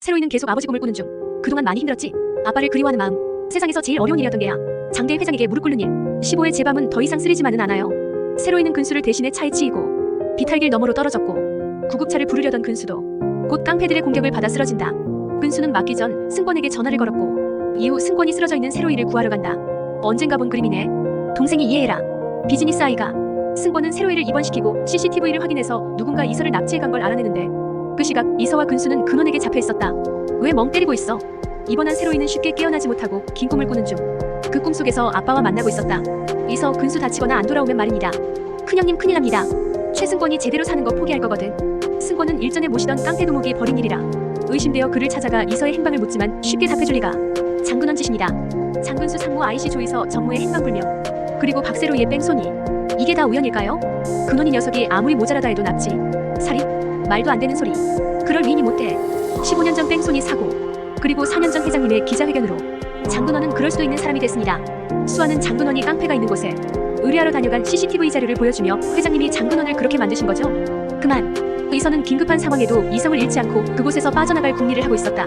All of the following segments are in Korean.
세로이는 계속 아버지 꿈을 꾸는 중. 그동안 많이 힘들었지? 아빠를 그리워하는 마음. 세상에서 제일 어려운 일이었던 게야. 장대 회장에게 무릎 꿇는 일. 15회 제 밤은 더 이상 쓰리지만은 않아요. 세로이는 근수를 대신해 차에 치이고 비탈길 너머로 떨어졌고 구급차를 부르려던 근수도 곧 깡패들의 공격을 받아 쓰러진다. 근수는 맞기 전 승권에게 전화를 걸었고 이후 승권이 쓰러져 있는 세로이를 구하러 간다. 언젠가 본 그림이네. 동생이 이해해라. 비즈니스 아이가. 승권은 세로이를 입원시키고 CCTV를 확인해서 누군가 이서를 납치해 간 걸 알아내는데 그 시각 이서와 근수는 근원에게 잡혀 있었다. 왜 멍 때리고 있어? 입원한 세로이는 쉽게 깨어나지 못하고 긴 꿈을 꾸는 중. 그 꿈속에서 아빠와 만나고 있었다. 이서 근수 다치거나 안 돌아오면 말입니다. 큰형님 큰일 납니다. 최승권이 제대로 사는 거 포기할 거거든. 승권은 일전에 모시던 깡패 두목이 벌인 일이라 의심되어 그를 찾아가 이서의 행방을 묻지만 쉽게 답해줄 리가. 장근원 짓입니다. 장근수 상무 IC 조이서 전무의 행방불명 그리고 박세로이의 뺑소니. 이게 다 우연일까요? 근원이 녀석이 아무리 모자라다 해도 납치, 살인? 말도 안 되는 소리. 그럴 위인이 못해. 15년 전 뺑소니 사고 그리고 4년 전 회장님의 기자회견으로 장근원은 그럴 수도 있는 사람이 됐습니다. 수아는 장근원이 깡패가 있는 곳에 의뢰하러 다녀간 CCTV 자료를 보여주며 회장님이 장근원을 그렇게 만드신 거죠? 그만. 이서는 긴급한 상황에도 이성을 잃지 않고 그곳에서 빠져나갈 궁리를 하고 있었다.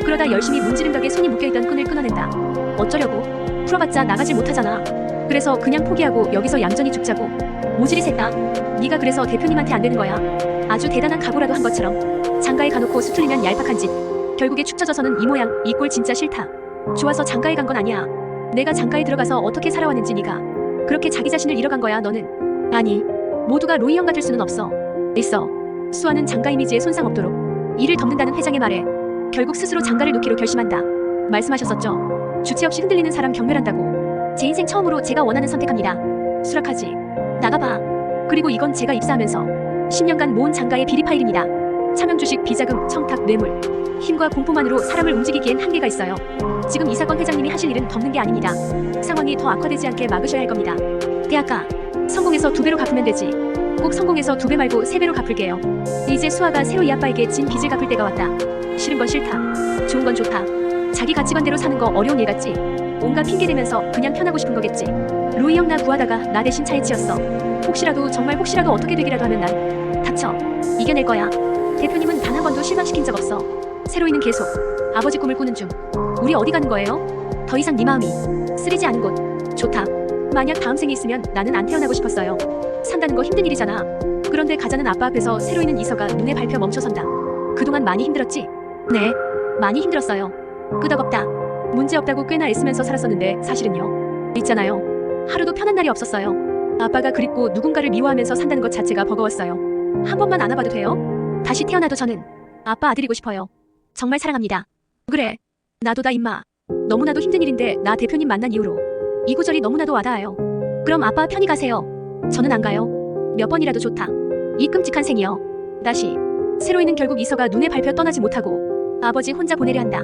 그러다 열심히 문지름각에 손이 묶여있던 끈을 끊어낸다. 어쩌려고? 풀어봤자 나가질 못하잖아. 그래서 그냥 포기하고 여기서 얌전히 죽자고. 모질이 샜다. 네가 그래서 대표님한테 안 되는 거야. 아주 대단한 각오라도 한 것처럼 장가에 가놓고 수틀리면 얄팍한 짓. 결국에 축 처져서는 이 모양. 이 꼴 진짜 싫다. 좋아서 장가에 간 건 아니야. 내가 장가에 들어가서 어떻게 살아왔는지 네가 그렇게 자기 자신을 잃어간 거야 너는. 아니 모두가 로이 형 같을 수는 없어. 있어. 수아는 장가 이미지에 손상 없도록 이를 덮는다는 회장의 말에 결국 스스로 장가를 놓기로 결심한다. 말씀하셨었죠. 주체 없이 흔들리는 사람 경멸한다고. 제 인생 처음으로 제가 원하는 선택합니다. 수락하지. 나가봐. 그리고 이건 제가 입사하면서 10년간 모은 장가의 비리 파일입니다. 차명주식, 비자금, 청탁, 뇌물. 힘과 공포만으로 사람을 움직이기엔 한계가 있어요. 지금 이 사건 회장님이 하실 일은 덮는 게 아닙니다. 상황이 더 악화되지 않게 막으셔야 할 겁니다. 대학가. 성공해서 2배로 갚으면 되지. 꼭 성공해서 2배 말고 3배로 갚을게요. 이제 수아가 새로 이 아빠에게 진 빚을 갚을 때가 왔다. 싫은 건 싫다. 좋은 건 좋다. 자기 가치관대로 사는 거 어려운 일 같지? 온갖 핑계 대면서 그냥 편하고 싶은 거겠지. 로이 형 나 구하다가 나 대신 차에 치였어. 혹시라도 정말 혹시라도 어떻게 되기라도 하면 난 닥쳐. 이겨낼 거야. 대표님은 단 한 번도 실망시킨 적 없어. 세로이는 계속 아버지 꿈을 꾸는 중. 우리 어디 가는 거예요? 더 이상 네 마음이 쓰리지 않은 곳. 좋다. 만약 다음 생이 있으면 나는 안 태어나고 싶었어요. 산다는 거 힘든 일이잖아. 그런데 가자는 아빠 앞에서 세로이는 이서가 눈에 밟혀 멈춰선다. 그동안 많이 힘들었지? 네. 많이 힘들었어요. 끄덕없다. 문제없다고 꽤나 애쓰면서 살았었는데 사실은요. 있잖아요. 하루도 편한 날이 없었어요. 아빠가 그립고 누군가를 미워하면서 산다는 것 자체가 버거웠어요. 한 번만 안아봐도 돼요? 다시 태어나도 저는 아빠 아들이고 싶어요. 정말 사랑합니다. 그래. 나도 다 임마. 너무나도 힘든 일인데 나 대표님 만난 이후로 이 구절이 너무나도 와닿아요. 그럼 아빠 편히 가세요. 저는 안 가요. 몇 번이라도 좋다. 이 끔찍한 생이요. 다시. 세로이는 결국 이서가 눈에 밟혀 떠나지 못하고 아버지 혼자 보내려 한다.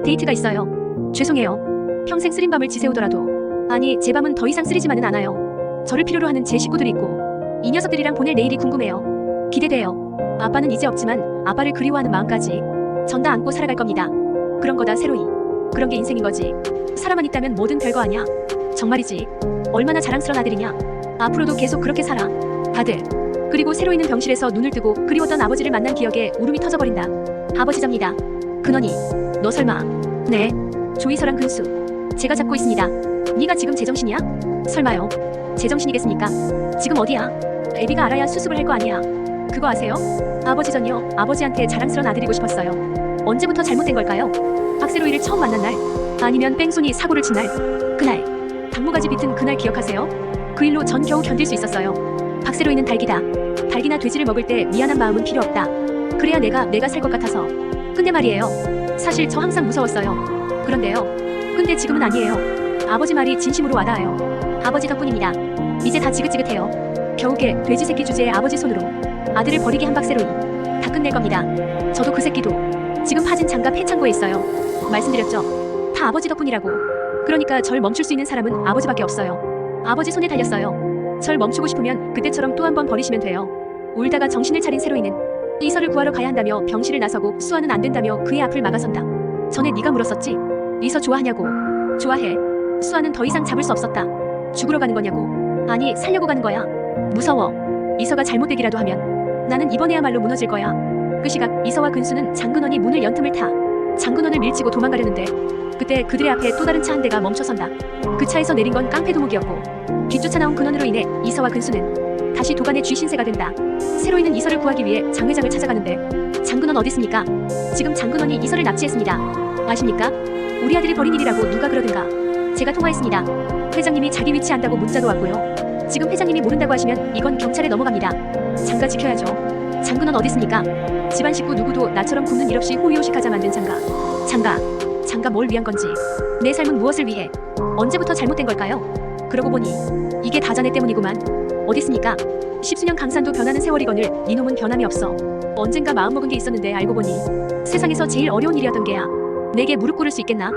데이트가 있어요. 죄송해요. 평생 쓰린 밤을 지새우더라도. 아니 제 밤은 더 이상 쓰리지만은 않아요. 저를 필요로 하는 제 식구들이 있고 이 녀석들이랑 보낼 내일이 궁금해요. 기대돼요. 아빠는 이제 없지만 아빠를 그리워하는 마음까지 전 다 안고 살아갈 겁니다. 그런 거다 세로이. 그런 게 인생인 거지. 사람만 있다면 뭐든 별거 아냐. 정말이지. 얼마나 자랑스러운 아들이냐. 앞으로도 계속 그렇게 살아. 다들. 그리고 세로이는 병실에서 눈을 뜨고 그리웠던 아버지를 만난 기억에 울음이 터져버린다. 아버지잡니다. 근원이. 너 설마. 네. 조이서랑 근수. 제가 잡고 있습니다. 네가 지금 제정신이야? 설마요. 제정신이겠습니까? 지금 어디야? 애비가 알아야 수습을 할 거 아니야. 그거 아세요? 아버지 전요. 아버지한테 자랑스러운 아들이고 싶었어요. 언제부터 잘못된 걸까요? 박세로이를 처음 만난 날? 아니면 뺑소니 사고를 친 날? 그날. 당모가지 비튼 그날 기억하세요? 그 일로 전 겨우 견딜 수 있었어요. 박세로이는 닭이다. 닭이나 돼지를 먹을 때 미안한 마음은 필요 없다. 그래야 내가 살 것 같아서. 근데 말이에요. 사실 저 항상 무서웠어요. 그런데요. 근데 지금은 아니에요. 아버지 말이 진심으로 와닿아요. 아버지 덕분입니다. 이제 다 지긋지긋해요. 겨우게 돼지 새끼 주제에 아버지 손으로 아들을 버리게 한 박세로이. 다 끝낼 겁니다. 저도 그 새끼도 지금 파진 장갑 해창고에 있어요. 말씀드렸죠. 다 아버지 덕분이라고. 그러니까 절 멈출 수 있는 사람은 아버지밖에 없어요. 아버지 손에 달렸어요. 절 멈추고 싶으면 그때처럼 또 한 번 버리시면 돼요. 울다가 정신을 차린 세로이는 이서를 구하러 가야 한다며 병실을 나서고 수아는 안 된다며 그의 앞을 막아선다. 전에 네가 물었었지. 이서 좋아하냐고. 좋아해. 수아는 더 이상 잡을 수 없었다. 죽으러 가는 거냐고. 아니 살려고 가는 거야. 무서워. 이서가 잘못되기라도 하면 나는 이번에야말로 무너질 거야. 그 시각 이서와 근수는 장근원이 문을 연 틈을 타 장근원을 밀치고 도망가려는데 그때 그들의 앞에 또 다른 차 한 대가 멈춰선다. 그 차에서 내린 건 깡패두목이었고 뒤쫓아 나온 근원으로 인해 이서와 근수는 다시 도간의 쥐신세가 된다. 새로 있는 이서를 구하기 위해 장 회장을 찾아가는데 장근원 어디 있습니까? 지금 장근원이 이서를 납치했습니다. 아십니까? 우리 아들이 벌인 일이라고 누가 그러든가. 제가 통화했습니다. 회장님이 자기 위치 안다고 문자도 왔고요. 지금 회장님이 모른다고 하시면 이건 경찰에 넘어갑니다. 장가 지켜야죠. 장근원 어디 있습니까? 집안 식구 누구도 나처럼 굶는 일 없이 호의호식하자 만든 장가. 장가 뭘 위한 건지, 내 삶은 무엇을 위해, 언제부터 잘못된 걸까요? 그러고 보니 이게 다 자네 때문이구만. 어딨습니까? 십수년 강산도 변하는 세월이거늘 니놈은 변함이 없어. 언젠가 마음먹은 게 있었는데 알고 보니 세상에서 제일 어려운 일이었던 게야. 내게 무릎 꿇을 수 있겠나?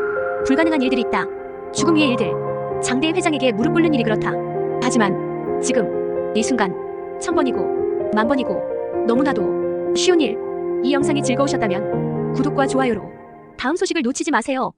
불가능한 일들이 있다. 죽음 위의 일들. 장대 회장에게 무릎 꿇는 일이 그렇다. 하지만 지금 이 순간 1000번이고 10,000번이고 너무나도 쉬운 일. 이 영상이 즐거우셨다면 구독과 좋아요로 다음 소식을 놓치지 마세요.